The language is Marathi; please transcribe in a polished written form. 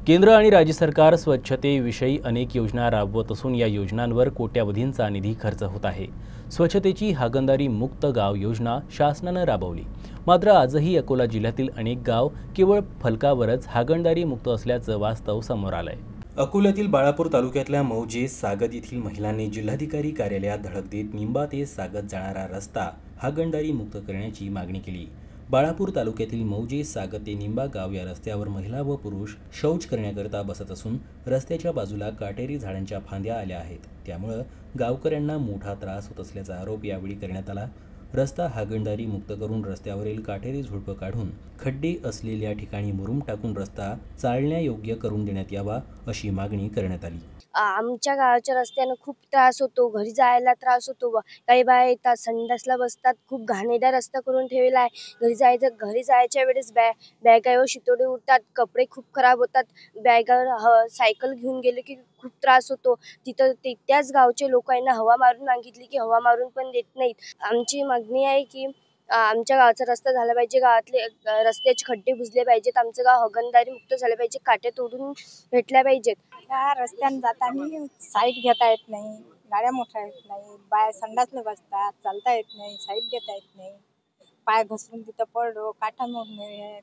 केंद्र आणि राज्य सरकार स्वच्छतेविषयी अनेक योजना राबवत असून या योजनांवर कोट्यवधींचा निधी खर्च होत आहे। स्वच्छतेची हागणदारी मुक्त गाव योजना शासनाने राबवली, मात्र आजही अकोला जिल्ह्यातील अनेक गाव केवळ फलकावरच हागणदारी मुक्त असल्याचं वास्तव समोर आलंय। अकोल्यातील बाळापूर तालुक्यातल्या मौजे सागत येथील महिलांनी जिल्हाधिकारी कार्यालयात धडक देत निंबा ते सागत जाणारा रस्ता हागणदारी मुक्त करण्याची मागणी केली। बाळापूर तालुक्यातील मौजे सागत ते निंबा गाव या रस्त्यावर महिला व पुरुष शौच करण्याकरता बसत असून रस्त्याच्या बाजूला काटेरी झाडांच्या फांद्या आल्या आहेत, त्यामुळे गावकऱ्यांना मोठा त्रास होत असल्याचा आरोप यावेळी करण्यात आला। रस्ता हागणदारी मुक्त करून रस्त्यावरील काटेरी झुडपं काढून खड्डे असलेल्या ठिकाणी मुरुम टाकून रस्ता चालण्यायोग्य करून देण्यात यावा अशी मागणी करण्यात आली। आमच्या गावाच्या रस्त्याने खूप त्रास होतो, घरी जायला त्रास होतो। काही बाया येतात संडासला बसतात, खूप घाणेरडा रस्ता करून ठेवला आहे। घरी जायच्या वेळेस बॅगावर शितोडे उडतात, कपडे खूप खराब होतात। बॅगावर सायकल घेऊन गेले की खूप त्रास होतो। तिथं त्याच गावचे लोकांना हवा मारून मागितली की हवा मारून पण देत नाहीत। आमची मागणी आहे की आमच्या गावाचा रस्ता झाला पाहिजे, गावातले रस्त्याचे खड्डे बुजले पाहिजेत, आमचं गाव हागणदारी मुक्त झाले पाहिजे, काटे तोडून भेटल्या पाहिजेत। या रस्त्याने जाताना साईड घेता येत नाही, गाड्या मोठ्या येत नाही, बाया संडासला बसतात, चालता येत नाही, साईड घेता येत नाही, पाय घसरून तिथं पडलो, काटा मोडणे।